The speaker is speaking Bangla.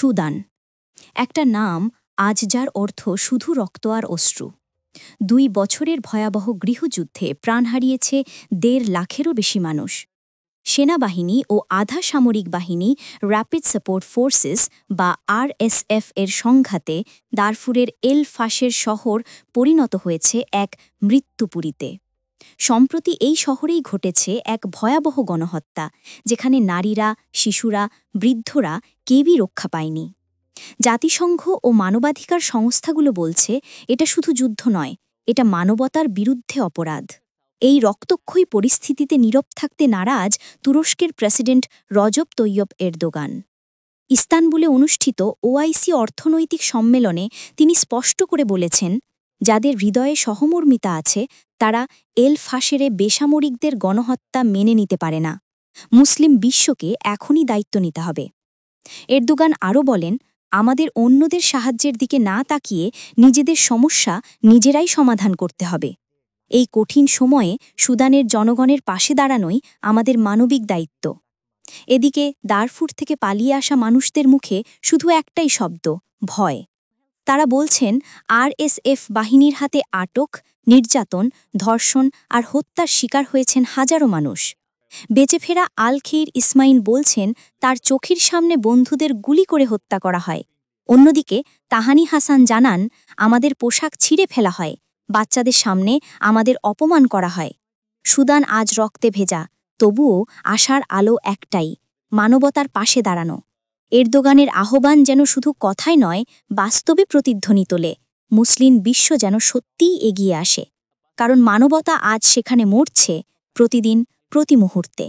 সুদান, একটা নাম আজ যার অর্থ শুধু রক্ত আর অশ্রু। 2 বছরের ভয়াবহ গৃহযুদ্ধে প্রাণ হারিয়েছে 1.5 লাখেরও বেশি মানুষ। সেনাবাহিনী ও আধা সামরিক বাহিনী র্যাপিড সাপোর্ট ফোর্সেস বা আরএসএফ এর সংঘাতে দারফুরের এল ফাশের শহর পরিণত হয়েছে এক মৃত্যুপুরীতে। সম্প্রতি এই শহরেই ঘটেছে এক ভয়াবহ গণহত্যা, যেখানে নারীরা, শিশুরা, বৃদ্ধরা কেউই রক্ষা পায়নি। জাতিসংঘ ও মানবাধিকার সংস্থাগুলো বলছে এটা শুধু যুদ্ধ নয়, এটা মানবতার বিরুদ্ধে অপরাধ। এই রক্তক্ষয়ী পরিস্থিতিতে নীরব থাকতে নারাজ তুরস্কের প্রেসিডেন্ট রজব তৈয়ব এরদোগান। ইস্তানবুলে অনুষ্ঠিত ওআইসি অর্থনৈতিক সম্মেলনে তিনি স্পষ্ট করে বলেছেন, যাদের হৃদয়ে সহমর্মিতা আছে তারা এল ফাশেরে বেসামরিকদের গণহত্যা মেনে নিতে পারে না। মুসলিম বিশ্বকে এখনই দায়িত্ব নিতে হবে। এরদোগান আরও বলেন, আমাদের অন্যদের সাহায্যের দিকে না তাকিয়ে নিজেদের সমস্যা নিজেরাই সমাধান করতে হবে। এই কঠিন সময়ে সুদানের জনগণের পাশে দাঁড়ানোই আমাদের মানবিক দায়িত্ব। এদিকে দারফুর থেকে পালিয়ে আসা মানুষদের মুখে শুধু একটাই শব্দ, ভয়। তারা বলছেন আরএসএফ বাহিনীর হাতে আটক, নির্যাতন, ধর্ষণ আর হত্যার শিকার হয়েছেন হাজারো মানুষ। বেঁচে ফেরা আল খেইর ইসমাইল বলছেন তার চোখের সামনে বন্ধুদের গুলি করে হত্যা করা হয়। অন্যদিকে তাহানি হাসান জানান, আমাদের পোশাক ছিঁড়ে ফেলা হয়, বাচ্চাদের সামনে আমাদের অপমান করা হয়। সুদান আজ রক্তে ভেজা, তবুও আশার আলো একটাই, মানবতার পাশে দাঁড়ানো। এরদোগানের আহ্বান যেন শুধু কথায় নয়, বাস্তবে প্রতিধ্বনি তোলে। মুসলিম বিশ্ব যেন সত্যিই এগিয়ে আসে, কারণ মানবতা আজ সেখানে মরছে, প্রতিদিন, প্রতি মুহূর্তে।